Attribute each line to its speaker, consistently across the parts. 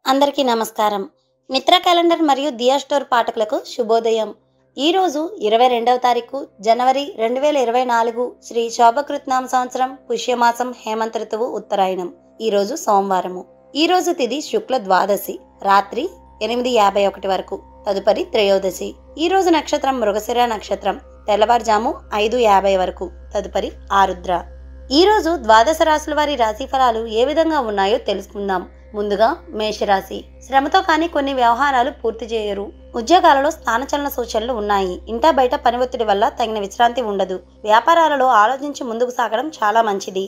Speaker 1: అందరికీ నమస్కారం. మిత్ర క్యాలెండర్ మరియు దియా స్టోర్ పాఠకులకు శుభోదయం. ఈరోజు 22వ తారీఖు జనవరి 2024 శ్రీ శోభకృత్నామ సంవత్సరం పుష్యమాసం హేమంత ఋతువు ఉత్తరాయణం. ఈరోజు సోమవారము. ఈరోజు తిథి శుక్ల ద్వాదశి రాత్రి 8:51 వరకు. తదుపరి త్రయోదశి. ఈరోజు నక్షత్రం మృగశిర నక్షత్రం తెల్లవారుజాము 5:50 వరకు. తదుపరి ఆరుద్ర. ఈరోజు ద్వాదశ రాశుల వారి రాశి ఫలాలు ఏ విధంగా ఉన్నాయో తెలుసుకుందాం. ముందుగా మేషరాశి. శ్రమతో కానీ కొన్ని వ్యవహారాలు పూర్తి చేయరు. ఉద్యోగాలలో స్థానచలన సూచనలు ఉన్నాయి. ఇంటా బయట పని ఒత్తిడి వల్ల తగిన విశ్రాంతి ఉండదు. వ్యాపారాలలో ఆలోచించి ముందుకు సాగడం చాలా మంచిది.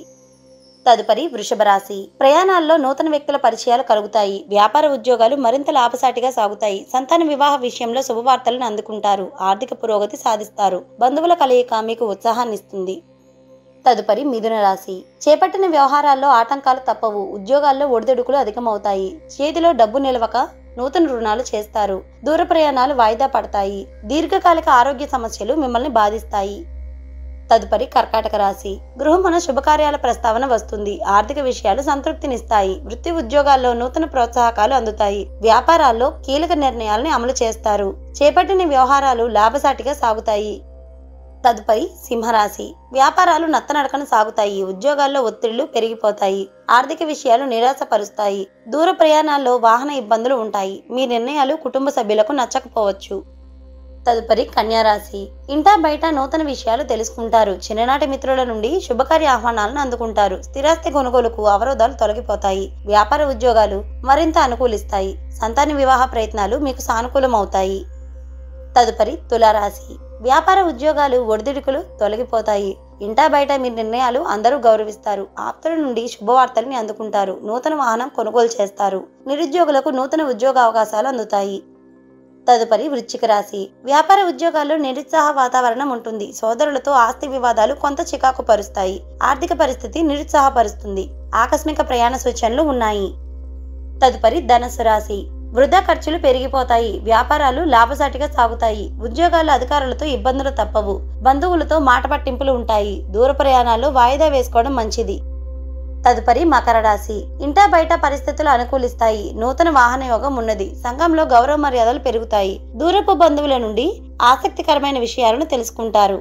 Speaker 1: తదుపరి వృషభ రాశి. ప్రయాణాల్లో నూతన వ్యక్తుల పరిచయాలు కలుగుతాయి. వ్యాపార ఉద్యోగాలు మరింత లాభసాటిగా సాగుతాయి. సంతాన వివాహ విషయంలో శుభవార్తలను అందుకుంటారు. ఆర్థిక పురోగతి సాధిస్తారు. బంధువుల కలయిక మీకు ఉత్సాహాన్నిస్తుంది. తదుపరి మిథున రాశి. చేపట్టిన వ్యవహారాల్లో ఆటంకాలు తప్పవు. ఉద్యోగాల్లో ఒడిదుడుకులు అధికమవుతాయి. చేతిలో డబ్బు నిలవక నూతన రుణాలు చేస్తారు. దూర ప్రయాణాలు వాయిదా పడతాయి. దీర్ఘకాలిక ఆరోగ్య సమస్యలు మిమ్మల్ని బాధిస్తాయి. తదుపరి కర్కాటక రాశి. గృహమున శుభకార్యాల ప్రస్తావన వస్తుంది. ఆర్థిక విషయాలు సంతృప్తినిస్తాయి. వృత్తి ఉద్యోగాల్లో నూతన ప్రోత్సాహకాలు అందుతాయి. వ్యాపారాల్లో కీలక నిర్ణయాలను అమలు చేస్తారు. చేపట్టిన వ్యవహారాలు లాభసాటిగా సాగుతాయి. తదుపరి సింహరాశి. వ్యాపారాలు నత్తనడకన సాగుతాయి. ఉద్యోగాల్లో ఒత్తిళ్లు పెరిగిపోతాయి. ఆర్థిక విషయాలు నిరాశపరుస్తాయి. దూర ప్రయాణాల్లో వాహన ఇబ్బందులు ఉంటాయి. మీ నిర్ణయాలు కుటుంబ సభ్యులకు నచ్చకపోవచ్చు. తదుపరి కన్యారాశి. ఇంటా బయట నూతన విషయాలు తెలుసుకుంటారు. చిన్ననాటి మిత్రుల నుండి శుభకార్య ఆహ్వానాలను అందుకుంటారు. స్థిరాస్తి కొనుగోలుకు అవరోధాలు తొలగిపోతాయి. వ్యాపార ఉద్యోగాలు మరింత అనుకూలిస్తాయి. సంతాన వివాహ ప్రయత్నాలు మీకు సానుకూలమవుతాయి. తదుపరి తులారాశి. వ్యాపార ఉద్యోగాలు ఒడిదుడుకులు తొలగిపోతాయి. ఇంటా బయట మీ నిర్ణయాలు అందరూ గౌరవిస్తారు. ఆప్తుల నుండి శుభవార్తల్ని అందుకుంటారు. నూతన వాహనం కొనుగోలు చేస్తారు. నిరుద్యోగులకు నూతన ఉద్యోగ అవకాశాలు అందుతాయి. తదుపరి వృశ్చిక రాశి. వ్యాపార ఉద్యోగాల్లో నిరుత్సాహ వాతావరణం ఉంటుంది. సోదరులతో ఆస్తి వివాదాలు కొంత చికాకు పరుస్తాయి. ఆర్థిక పరిస్థితి నిరుత్సాహపరుస్తుంది. ఆకస్మిక ప్రయాణ సూచనలు ఉన్నాయి. తదుపరి ధనుస్సు రాశి. వృధా ఖర్చులు పెరిగిపోతాయి. వ్యాపారాలు లాభసాటిగా సాగుతాయి. ఉద్యోగాల అధికారులతో ఇబ్బందులు తప్పవు. బంధువులతో మాట పట్టింపులు ఉంటాయి. దూర ప్రయాణాల్లో వాయిదా వేసుకోవడం మంచిది. తదుపరి మకర రాశి. ఇంటా బయట పరిస్థితులు అనుకూలిస్తాయి. నూతన వాహన యోగం ఉన్నది. సంఘంలో గౌరవ మర్యాదలు పెరుగుతాయి. దూరపు బంధువుల నుండి ఆసక్తికరమైన విషయాలను తెలుసుకుంటారు.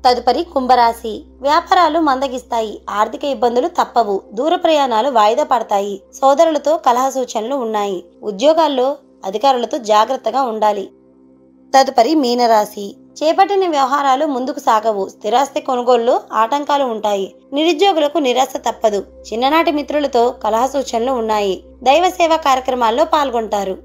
Speaker 1: తదుపరి కుంభరాశి. వ్యాపారాలు మందగిస్తాయి. ఆర్థిక ఇబ్బందులు తప్పవు. దూర ప్రయాణాలు వాయిదా పడతాయి. సోదరులతో కలహ సూచనలు ఉన్నాయి. ఉద్యోగాల్లో అధికారులతో జాగ్రత్తగా ఉండాలి. తదుపరి మీనరాశి. చేపట్టిన వ్యవహారాలు ముందుకు సాగవు. స్థిరాస్తి కొనుగోలులో ఆటంకాలు ఉంటాయి. నిరుద్యోగులకు నిరాశ తప్పదు. చిన్ననాటి మిత్రులతో కలహ సూచనలు ఉన్నాయి. దైవ సేవా కార్యక్రమాల్లో పాల్గొంటారు.